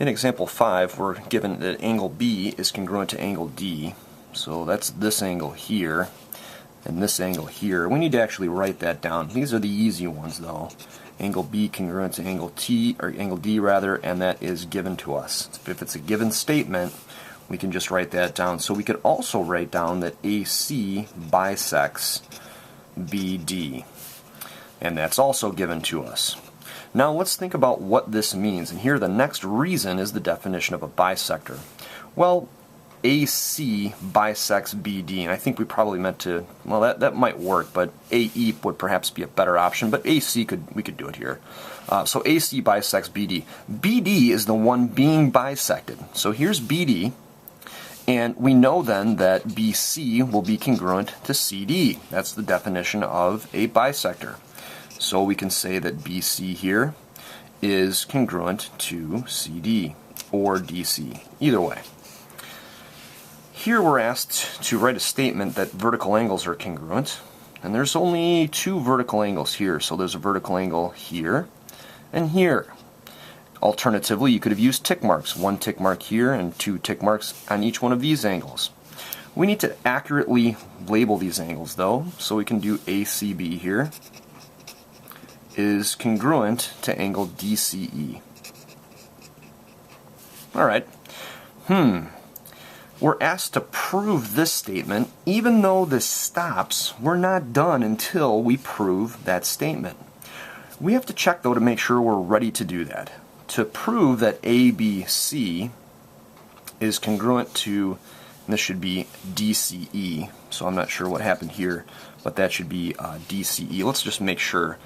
In example 5, we're given that angle B is congruent to angle D. So that's this angle here and this angle here. We need to actually write that down. These are the easy ones though. Angle B congruent to angle T, or angle D rather, and that is given to us. If it's a given statement, we can just write that down. So we could also write down that AC bisects BD, and that's also given to us. Now let's think about what this means, and here the next reason is the definition of a bisector. Well, AC bisects BD, and I think we probably meant to, well, that might work, but AE would perhaps be a better option, but AC we could do it here. So AC bisects BD. BD is the one being bisected. So here's BD, and we know then that BC will be congruent to CD. That's the definition of a bisector. So we can say that BC here is congruent to CD or DC, either way. Here we're asked to write a statement that vertical angles are congruent, and there's only two vertical angles here, so there's a vertical angle here and here. Alternatively, you could have used tick marks, one tick mark here and two tick marks on each one of these angles. We need to accurately label these angles though, so we can do ACB here is congruent to angle DCE. Alright. We're asked to prove this statement. Even though this stops, we're not done until we prove that statement. We have to check though to make sure we're ready to do that. To prove that ABC is congruent to, and this should be DCE, so I'm not sure what happened here, but that should be DCE. Let's just make sure.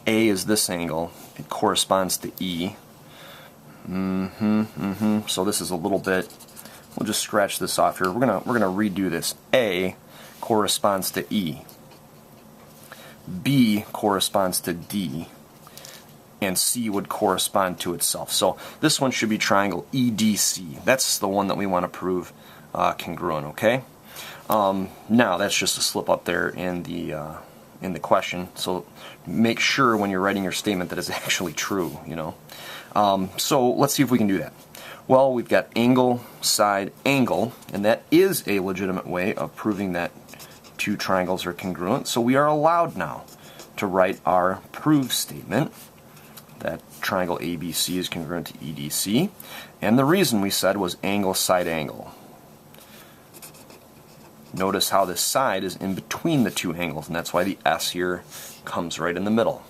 A is this angle, it corresponds to E. So this is a little bit, we'll just scratch this off here. We're gonna redo this. A corresponds to E. B corresponds to D. And C would correspond to itself. So this one should be triangle EDC. That's the one that we want to prove congruent, okay? Now that's just a slip up there in the question, so make sure when you're writing your statement that it's actually true, you know. So let's see if we can do that. Well, we've got angle, side, angle, and that is a legitimate way of proving that two triangles are congruent, so we are allowed now to write our prove statement that triangle ABC is congruent to EDC, and the reason we said was angle, side, angle. Notice how this side is in between the two angles, and that's why the S here comes right in the middle.